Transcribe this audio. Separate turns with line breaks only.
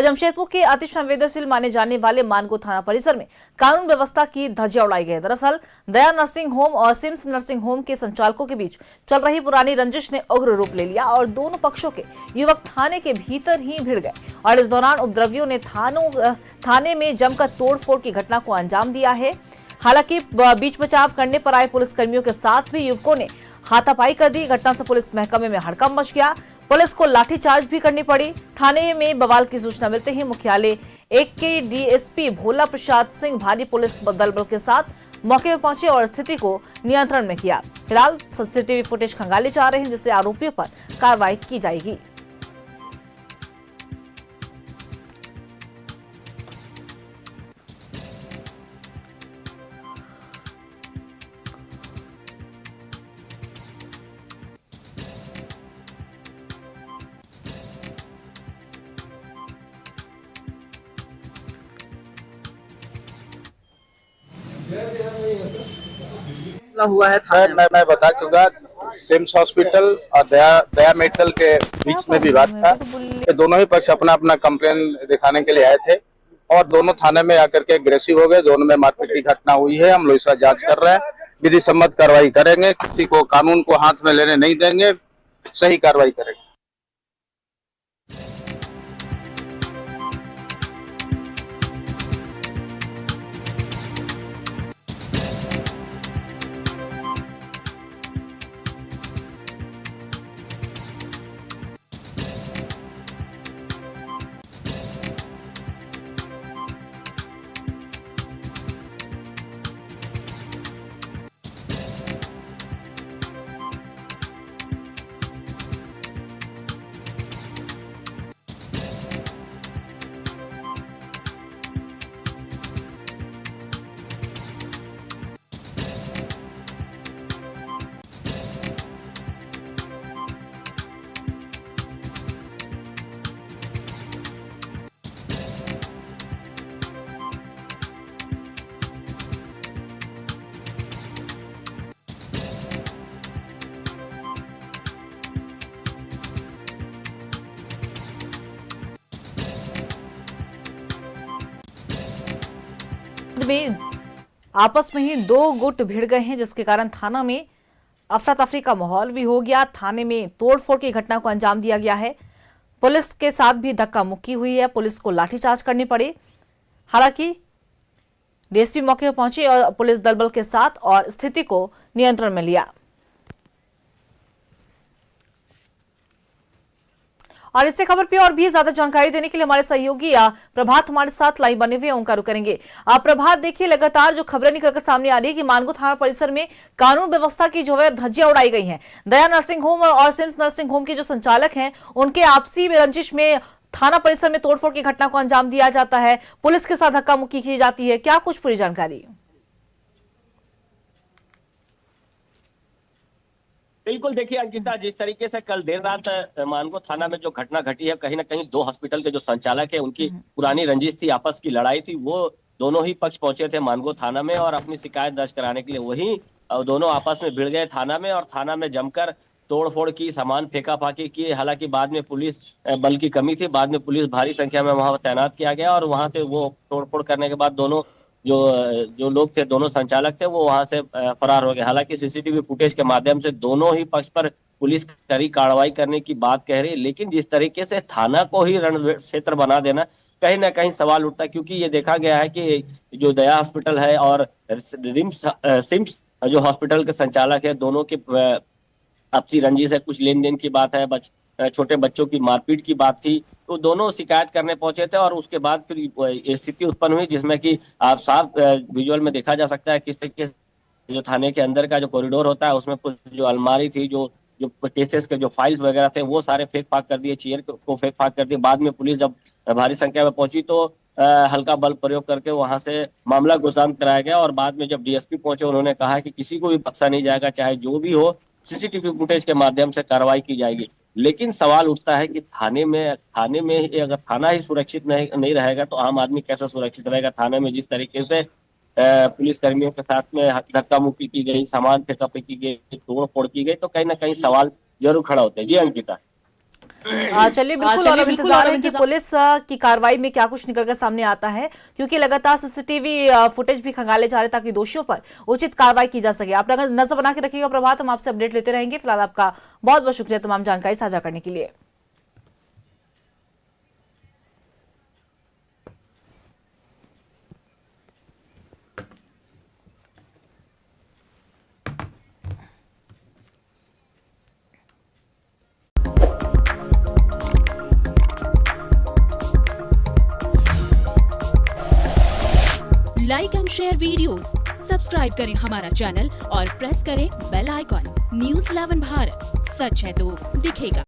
जमशेदपुर के अति संवेदनशील माने जाने वाले मानगो थाना परिसर में कानून व्यवस्था की धज्जियां उड़ाई गई। दरअसल दया नर्सिंग होम और सिम्स नर्सिंग होम के संचालकों के बीच चल रही पुरानी रंजिश ने उग्र रूप ले लिया और दोनों पक्षों के युवक थाने के भीतर ही भिड़ गए और इस दौरान उपद्रवियों ने थाने में जमकर तोड़फोड़ की घटना को अंजाम दिया है। हालांकि बीच बचाव करने पर आए पुलिसकर्मियों के साथ भी युवकों ने हाथापाई कर दी। घटना से पुलिस महकमे में हड़कंप मच गया। पुलिस को लाठीचार्ज भी करनी पड़ी। थाने में बवाल की सूचना मिलते ही मुख्यालय 1 के डीएसपी भोला प्रसाद सिंह भारी पुलिस दल के साथ मौके पर पहुंचे और स्थिति को नियंत्रण में किया। फिलहाल सीसीटीवी फुटेज खंगाले जा रहे हैं जिससे आरोपियों पर कार्रवाई की जाएगी।
हुआ है
सर मैं बता चुका। सिम्स हॉस्पिटल और दया मेडिकल के बीच में विवाद था। ये दोनों ही पक्ष अपना अपना कंप्लेन दिखाने के लिए आए थे और दोनों थाने में आकर के एग्रेसिव हो गए। दोनों में मारपीट की घटना हुई है। हम लोग इसका जांच कर रहे हैं, विधि सम्मत कार्रवाई करेंगे। किसी को कानून को हाथ में लेने नहीं देंगे, सही कार्रवाई करेंगे।
में आपस में ही दो गुट भिड़ गए हैं जिसके कारण थाना में अफरा तफरी का माहौल भी हो गया। थाने में तोड़फोड़ की घटना को अंजाम दिया गया है। पुलिस के साथ भी धक्का मुक्की हुई है। पुलिस को लाठीचार्ज करनी पड़ी। हालांकि डीएसपी मौके पर पहुंचे और पुलिस दल के साथ और स्थिति को नियंत्रण में लिया। और इससे खबर पे और भी ज्यादा जानकारी देने के लिए हमारे सहयोगी प्रभात हमारे साथ लाइव बने हुए उनका रुख करेंगे। प्रभात, देखिए लगातार जो खबरें निकलकर सामने आ रही है कि मानगो थाना परिसर में कानून व्यवस्था की जो है धज्जियां उड़ाई गई हैं। दया नर्सिंग होम और सिम्स नर्सिंग होम के जो संचालक हैं उनके आपसी रंजिश में थाना परिसर में तोड़फोड़ की घटना को अंजाम दिया जाता है। पुलिस के साथ धक्का मुक्की की जाती है। क्या कुछ पूरी जानकारी?
बिल्कुल, देखिए अंकिता, जिस तरीके से कल देर रात मानगो थाना में जो घटना घटी है, कहीं ना कहीं दो हॉस्पिटल के जो संचालक है उनकी पुरानी रंजिश थी, आपस की लड़ाई थी। वो दोनों ही पक्ष पहुंचे थे मानगो थाना में और अपनी शिकायत दर्ज कराने के लिए। वहीं दोनों आपस में भिड़ गए थाना में और थाना में जमकर तोड़फोड़ की, सामान फेंका फाकी की। हालांकि बाद में पुलिस बल की कमी थी, बाद में पुलिस भारी संख्या में वहां तैनात किया गया और वहां से वो तोड़फोड़ करने के बाद दोनों जो लोग थे, दोनों संचालक थे, वो वहां से फरार हो गए। हालांकि सीसीटीवी फुटेज के माध्यम से दोनों ही पक्ष पर पुलिस कड़ी कार्रवाई करने की बात कह रही है, लेकिन जिस तरीके से थाना को ही रण क्षेत्र बना देना, कहीं ना कहीं सवाल उठता है। क्योंकि ये देखा गया है कि जो दया हॉस्पिटल है और सिम्स जो हॉस्पिटल के संचालक है, दोनों के आपसी रंजिश है, कुछ लेन देन की बात है, छोटे बच्चों की मारपीट की बात थी। तो दोनों शिकायत करने पहुंचे थे और उसके बाद फिर स्थिति उत्पन्न हुई जिसमें कि आप साफ विजुअल में देखा जा सकता है किस तरीके से जो थाने के अंदर का जो कॉरिडोर होता है उसमें कुछ जो अलमारी थी, जो केसेस के जो फाइल्स वगैरह थे, वो सारे फेंक फाक कर दिए, चेयर को फेंक फाक कर दिए। बाद में पुलिस जब भारी संख्या में पहुंची तो हल्का बल प्रयोग करके वहां से मामला गुसांत कराया गया और बाद में जब डीएसपी पहुंचे उन्होंने कहा कि किसी को भी बख्शा नहीं जाएगा, चाहे जो भी हो, सीसीटीवी फुटेज के माध्यम से कार्रवाई की जाएगी। लेकिन सवाल उठता है कि थाने में अगर थाना ही सुरक्षित नहीं रहेगा तो आम आदमी कैसे सुरक्षित रहेगा। थाने में जिस तरीके से पुलिस कर्मियों के साथ में धक्का मुक्की की गई, सामान फेंका फेंकी गई, तोड़ फोड़ की गई, तो कहीं ना कहीं सवाल जरूर खड़ा होते हैं। जी अंकिता।
चलिए बिल्कुल, और अब इंतजार है कि पुलिस की कार्रवाई में क्या कुछ निकलकर सामने आता है, क्योंकि लगातार सीसीटीवी फुटेज भी खंगाले जा रहे ताकि दोषियों पर उचित कार्रवाई की जा सके। आप नजर बना के रखिएगा प्रभात, हम आपसे अपडेट लेते रहेंगे। फिलहाल आपका बहुत बहुत शुक्रिया तमाम जानकारी साझा करने के लिए।
Like and share videos, subscribe करें हमारा चैनल और प्रेस करें बेल आइकॉन। न्यूज़ 11 भारत, सच है तो दिखेगा।